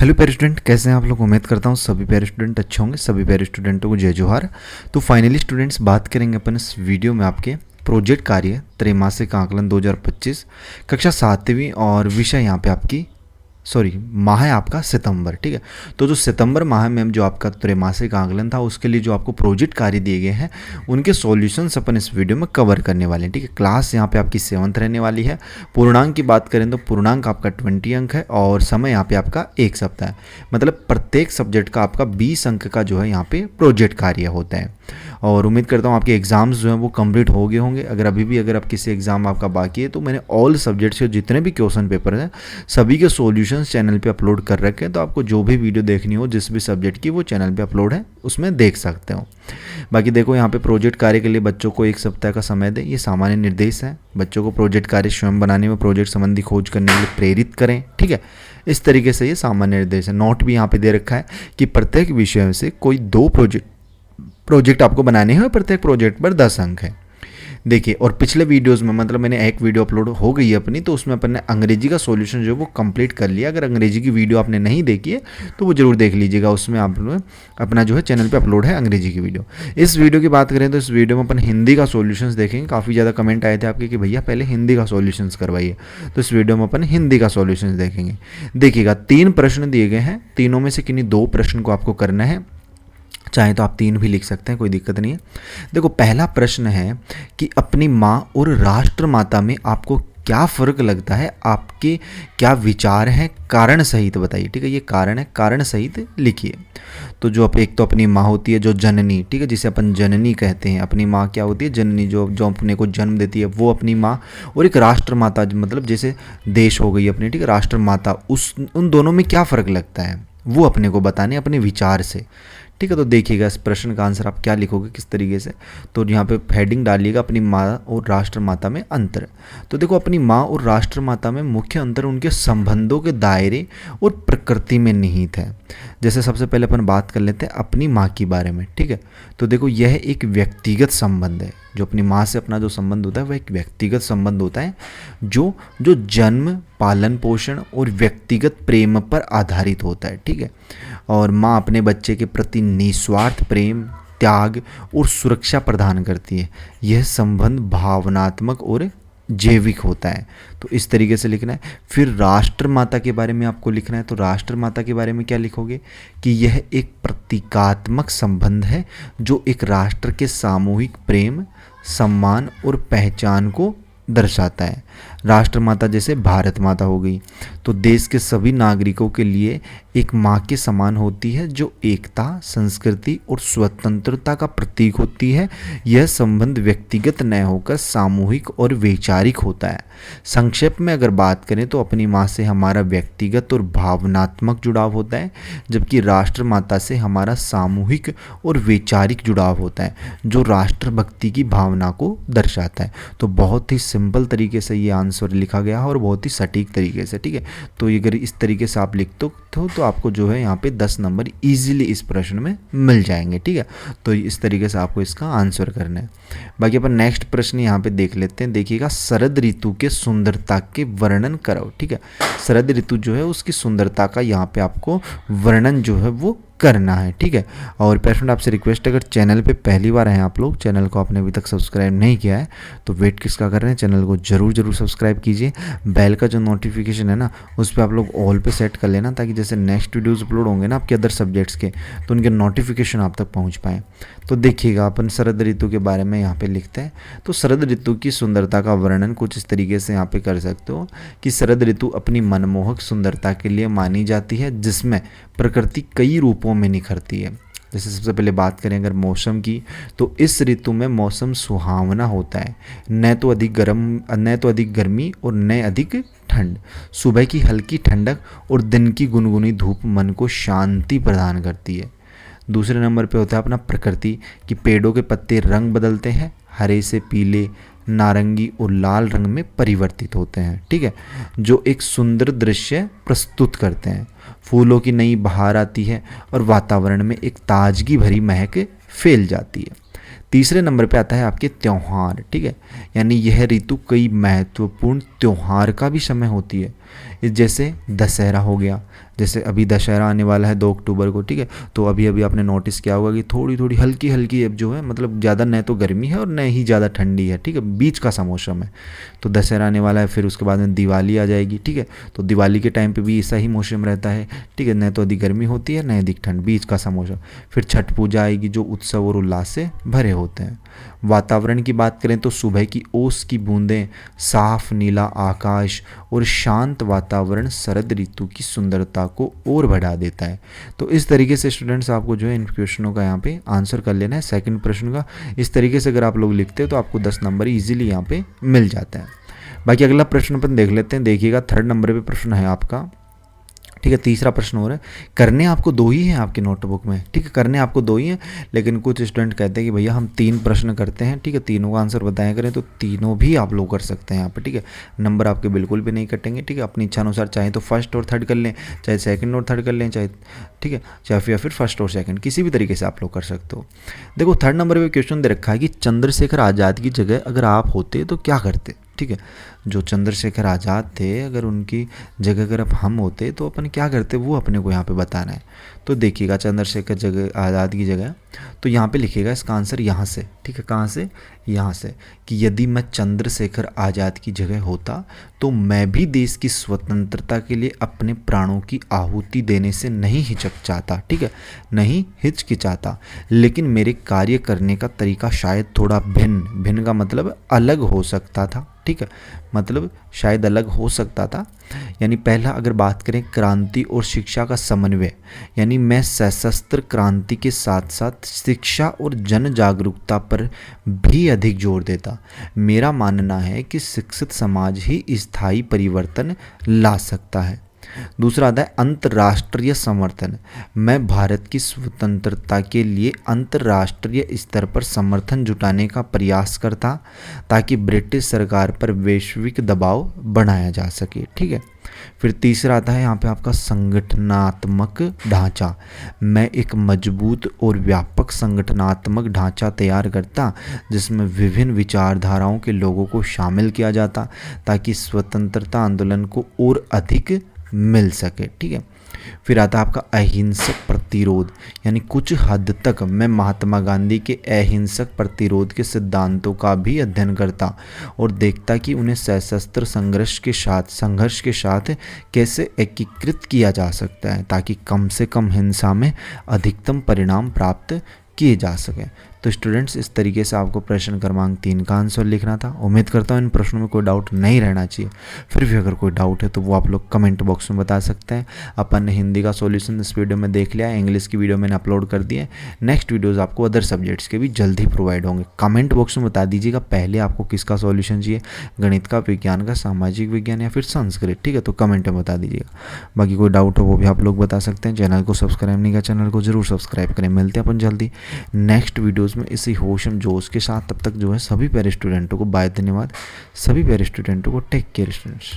Hello प्यारे student, कैसे हैं आप लोग। उम्मीद करता हूँ सभी प्यारे स्टूडेंट अच्छे होंगे। सभी प्यारे स्टूडेंटों को जय जोहार। तो फाइनली स्टूडेंट्स, बात करेंगे अपन इस वीडियो में आपके प्रोजेक्ट कार्य त्रैमासिक आकलन 2025 कक्षा 7वीं और विषय यहाँ पे आपकी माह है आपका सितंबर। ठीक है, तो जो सितंबर माह में जो आपका त्रैमासिक आकलन था उसके लिए जो आपको प्रोजेक्ट कार्य दिए गए हैं उनके सॉल्यूशंस अपन इस वीडियो में कवर करने वाले हैं। ठीक है, क्लास यहाँ पे आपकी 7th रहने वाली है। पूर्णांक की बात करें तो पूर्णांक आपका 20 अंक है और समय यहाँ पे आपका 1 सप्ताह है। मतलब प्रत्येक सब्जेक्ट का आपका 20 अंक का जो है यहाँ पे प्रोजेक्ट कार्य होता है। और उम्मीद करता हूँ आपके एग्जाम्स जो हैं वो कंप्लीट हो गए होंगे। अगर आप किसी एग्जाम आपका बाकी है तो मैंने ऑल सब्जेक्ट्स के जितने भी क्वेश्चन पेपर हैं सभी के सॉल्यूशंस चैनल पे अपलोड कर रखे हैं। तो आपको जो भी वीडियो देखनी हो जिस भी सब्जेक्ट की वो चैनल पे अपलोड है, उसमें देख सकते हो। बाकी देखो, यहाँ पे प्रोजेक्ट कार्य के लिए बच्चों को 1 सप्ताह का समय दें, ये सामान्य निर्देश है। बच्चों को प्रोजेक्ट कार्य स्वयं बनाने में प्रोजेक्ट संबंधी खोज करने के लिए प्रेरित करें। ठीक है, इस तरीके से ये सामान्य निर्देश है। नोट भी यहाँ पे दे रखा है कि प्रत्येक विषय से कोई 2 प्रोजेक्ट आपको बनाने हैं और प्रत्येक प्रोजेक्ट पर 10 अंक है। देखिए, और पिछले वीडियोस में मतलब मैंने एक वीडियो अपलोड हो गई है अपनी, तो उसमें अपन ने अंग्रेजी का सॉल्यूशन जो है वो कंप्लीट कर लिया। अगर अंग्रेजी की वीडियो आपने नहीं देखी है तो वो जरूर देख लीजिएगा, उसमें आप अपना जो है चैनल पे अपलोड है अंग्रेजी की वीडियो। इस वीडियो की बात करें तो इस वीडियो में अपन हिंदी का सॉल्यूशंस देखेंगे। काफ़ी ज़्यादा कमेंट आए थे आपके कि भैया पहले हिंदी का सॉल्यूशंस करवाइए, तो इस वीडियो में अपन हिंदी का सॉल्यूशंस देखेंगे। देखिएगा, 3 प्रश्न दिए गए हैं, तीनों में से किन्हीं 2 प्रश्न को आपको करना है। चाहे तो आप 3 भी लिख सकते हैं, कोई दिक्कत नहीं है। देखो, पहला प्रश्न है कि अपनी माँ और राष्ट्रमाता में आपको क्या फ़र्क लगता है, आपके क्या विचार हैं, कारण सहित बताइए। ठीक है, ये कारण है, कारण सहित लिखिए। तो जो एक तो अपनी माँ होती है जो जननी, ठीक है, जिसे अपन जननी कहते हैं। अपनी माँ क्या होती है? जननी, जो अपने को जन्म देती है वो अपनी माँ। और एक राष्ट्रमाता, मतलब जैसे देश हो गई अपनी, ठीक है, राष्ट्रमाता, उन दोनों में क्या फ़र्क लगता है वो अपने को बताने अपने विचार से। ठीक है, तो देखिएगा इस प्रश्न का आंसर आप क्या लिखोगे, किस तरीके से। तो यहाँ पे हेडिंग डालिएगा अपनी माँ और राष्ट्रमाता में अंतर। तो देखो, अपनी माँ और राष्ट्रमाता में मुख्य अंतर उनके संबंधों के दायरे और प्रकृति में निहित है। जैसे सबसे पहले अपन बात कर लेते हैं अपनी माँ के बारे में। ठीक है, तो देखो, यह एक व्यक्तिगत संबंध है। जो अपनी माँ से अपना जो संबंध होता है वह एक व्यक्तिगत संबंध होता है जो जन्म, पालन पोषण और व्यक्तिगत प्रेम पर आधारित होता है। ठीक है, और माँ अपने बच्चे के प्रति निस्वार्थ प्रेम, त्याग और सुरक्षा प्रदान करती है। यह संबंध भावनात्मक और जैविक होता है। तो इस तरीके से लिखना है। फिर राष्ट्रमाता के बारे में आपको लिखना है। तो राष्ट्रमाता के बारे में क्या लिखोगे कि यह एक प्रतीकात्मक संबंध है जो एक राष्ट्र के सामूहिक प्रेम, सम्मान और पहचान को दर्शाता है। राष्ट्रमाता जैसे भारत माता हो गई, तो देश के सभी नागरिकों के लिए एक माँ के समान होती है जो एकता, संस्कृति और स्वतंत्रता का प्रतीक होती है। यह संबंध व्यक्तिगत न होकर सामूहिक और वैचारिक होता है। संक्षेप में अगर बात करें तो अपनी माँ से हमारा व्यक्तिगत और भावनात्मक जुड़ाव होता है, जबकि राष्ट्रमाता से हमारा सामूहिक और वैचारिक जुड़ाव होता है जो राष्ट्रभक्ति की भावना को दर्शाता है। तो बहुत ही सिंपल तरीके से ये आंसर लिखा गया है और बहुत ही सटीक तरीके से। ठीक है, तो अगर इस तरीके से आप लिखते हो तो आपको जो है यहाँ पे 10 नंबर इजीली इस प्रश्न में मिल जाएंगे। ठीक है, तो इस तरीके से आपको इसका आंसर करना है। बाकी अपन नेक्स्ट प्रश्न यहाँ पे देख लेते हैं। देखिएगा, शरद ऋतु के सुंदरता के वर्णन करो। ठीक है, शरद ऋतु जो है उसकी सुंदरता का यहाँ पे आपको वर्णन जो है वो करना है। ठीक है, और पेरेंट आपसे रिक्वेस्ट है, अगर चैनल पे पहली बार हैं आप लोग, चैनल को आपने अभी तक सब्सक्राइब नहीं किया है तो वेट किसका कर रहे हैं, चैनल को जरूर सब्सक्राइब कीजिए। बेल का जो नोटिफिकेशन है ना उस पर आप लोग ऑल पे सेट कर लेना, ताकि जैसे नेक्स्ट वीडियोस अपलोड होंगे ना आपके अदर सब्जेक्ट्स के तो उनके नोटिफिकेशन आप तक पहुँच पाएँ। तो देखिएगा, अपन शरद ऋतु के बारे में यहाँ पे लिखते हैं। तो शरद ऋतु की सुंदरता का वर्णन कुछ इस तरीके से यहाँ पे कर सकते हो कि शरद ऋतु अपनी मनमोहक सुंदरता के लिए मानी जाती है, जिसमें प्रकृति कई रूपों में निखरती है। जैसे सबसे पहले बात करें अगर मौसम की, तो इस ऋतु में मौसम सुहावना होता है, न तो अधिक गर्मी और न अधिक ठंड। सुबह की हल्की ठंडक और दिन की गुनगुनी धूप मन को शांति प्रदान करती है। दूसरे नंबर पे होता है अपना प्रकृति कि पेड़ों के पत्ते रंग बदलते हैं, हरे से पीले, नारंगी और लाल रंग में परिवर्तित होते हैं। ठीक है, जो एक सुंदर दृश्य प्रस्तुत करते हैं। फूलों की नई बहार आती है और वातावरण में एक ताजगी भरी महक फैल जाती है। तीसरे नंबर पे आता है आपके त्यौहार। ठीक है, यानी यह ऋतु कई महत्वपूर्ण त्यौहार का भी समय होती है। जैसे दशहरा हो गया, जैसे अभी दशहरा आने वाला है 2 अक्टूबर को, ठीक है, तो अभी अभी आपने नोटिस किया होगा कि थोड़ी थोड़ी हल्की हल्की अब जो है मतलब ज़्यादा न तो गर्मी है और न ही ज़्यादा ठंडी है, ठीक है, बीच का सा मौसम है। तो दशहरा आने वाला है, फिर उसके बाद में दिवाली आ जाएगी, ठीक है, तो दिवाली के टाइम पे भी ऐसा ही मौसम रहता है, ठीक है, न तो अधिक गर्मी होती है न अधिक ठंड, बीच का सा मौसम। फिर छठ पूजा आएगी जो उत्सव और उल्लास से भरे होते हैं। वातावरण की बात करें तो सुबह की ओस की बूंदें, साफ नीला आकाश और शांत वातावरण शरद ऋतु की सुंदरता को और बढ़ा देता है। तो इस तरीके से स्टूडेंट्स आपको जो है इन क्वेश्चनों का यहाँ पे आंसर कर लेना है। सेकंड प्रश्न का इस तरीके से अगर आप लोग लिखते हैं तो आपको 10 नंबर इजीली यहाँ पे मिल जाता है। बाकी अगला प्रश्न अपन देख लेते हैं। देखिएगा 3rd नंबर पे प्रश्न है आपका, ठीक है, तीसरा प्रश्न हो रहा है। करने आपको 2 ही हैं आपके नोटबुक में, ठीक है, करने आपको 2 ही हैं, लेकिन कुछ स्टूडेंट कहते हैं कि भैया हम 3 प्रश्न करते हैं, ठीक है, तीनों का आंसर बताया करें, तो तीनों भी आप लोग कर सकते हैं यहाँ पर, ठीक है, नंबर आपके बिल्कुल भी नहीं कटेंगे, ठीक है, अपनी इच्छा अनुसार चाहे तो फर्स्ट और थर्ड कर लें, चाहे सेकंड और थर्ड कर लें, चाहे, ठीक है, चाहे फिर फर्स्ट और सेकंड, किसी भी तरीके से आप लोग कर सकते हो। देखो 3rd नंबर पे क्वेश्चन दे रखा है कि चंद्रशेखर आज़ाद की जगह अगर आप होते तो क्या करते, ठीक है, जो चंद्रशेखर आज़ाद थे अगर उनकी जगह अगर हम होते तो अपन क्या करते वो अपने को यहाँ पे बताना है। तो देखिएगा चंद्रशेखर जगह आज़ाद की जगह, तो यहाँ पे लिखिएगा इसका आंसर यहाँ से, ठीक है, कहाँ से, यहाँ से, कि यदि मैं चंद्रशेखर आज़ाद की जगह होता तो मैं भी देश की स्वतंत्रता के लिए अपने प्राणों की आहुति देने से नहीं हिचकचाता, ठीक है, नहीं हिचकिचाता, लेकिन मेरे कार्य करने का तरीका शायद थोड़ा भिन्न, भिन्न का मतलब अलग हो सकता था, ठीक है, मतलब शायद अलग हो सकता था। यानी पहला अगर बात करें क्रांति और शिक्षा का समन्वय, यानी मैं सशस्त्र क्रांति के साथ साथ शिक्षा और जन जागरूकता पर भी अधिक जोर देता। मेरा मानना है कि शिक्षित समाज ही स्थायी परिवर्तन ला सकता है। दूसरा आता है अंतर्राष्ट्रीय समर्थन, मैं भारत की स्वतंत्रता के लिए अंतर्राष्ट्रीय स्तर पर समर्थन जुटाने का प्रयास करता ताकि ब्रिटिश सरकार पर वैश्विक दबाव बनाया जा सके, ठीक है। फिर तीसरा आता है यहाँ पे आपका संगठनात्मक ढांचा, मैं एक मजबूत और व्यापक संगठनात्मक ढांचा तैयार करता जिसमें विभिन्न विचारधाराओं के लोगों को शामिल किया जाता ताकि स्वतंत्रता आंदोलन को और अधिक मिल सके, ठीक है। फिर आता है आपका अहिंसक प्रतिरोध, यानी कुछ हद तक मैं महात्मा गांधी के अहिंसक प्रतिरोध के सिद्धांतों का भी अध्ययन करता और देखता कि उन्हें सशस्त्र संघर्ष के साथ कैसे एकीकृत किया जा सकता है ताकि कम से कम हिंसा में अधिकतम परिणाम प्राप्त किए जा सकें। तो स्टूडेंट्स इस तरीके से आपको प्रश्न क्रमांक 3 का आंसर लिखना था। उम्मीद करता हूँ इन प्रश्नों में कोई डाउट नहीं रहना चाहिए। फिर भी अगर कोई डाउट है तो वो आप लोग कमेंट बॉक्स में बता सकते हैं। अपन ने हिंदी का सॉल्यूशन इस वीडियो में देख लिया है, इंग्लिश की वीडियो मैंने अपलोड कर दी है। नेक्स्ट वीडियोज़ आपको अदर सब्जेक्ट्स के भी जल्द ही प्रोवाइड होंगे। कमेंट बॉक्स में बता दीजिएगा पहले आपको किसका सॉल्यूशन चाहिए, गणित का, विज्ञान का, सामाजिक विज्ञान या फिर संस्कृत, ठीक है, तो कमेंट में बता दीजिएगा। बाकी कोई डाउट हो वो भी आप लोग बता सकते हैं। चैनल को सब्सक्राइब नहीं किया, चैनल को जरूर सब्सक्राइब करें। मिलते हैं अपन जल्दी नेक्स्ट वीडियोज़ में इसी होश जोश के साथ। तब तक जो है सभी पैरा स्टूडेंटों को बाय, धन्यवाद। सभी पैरा स्टूडेंटों को टेक केयर स्टूडेंट्स।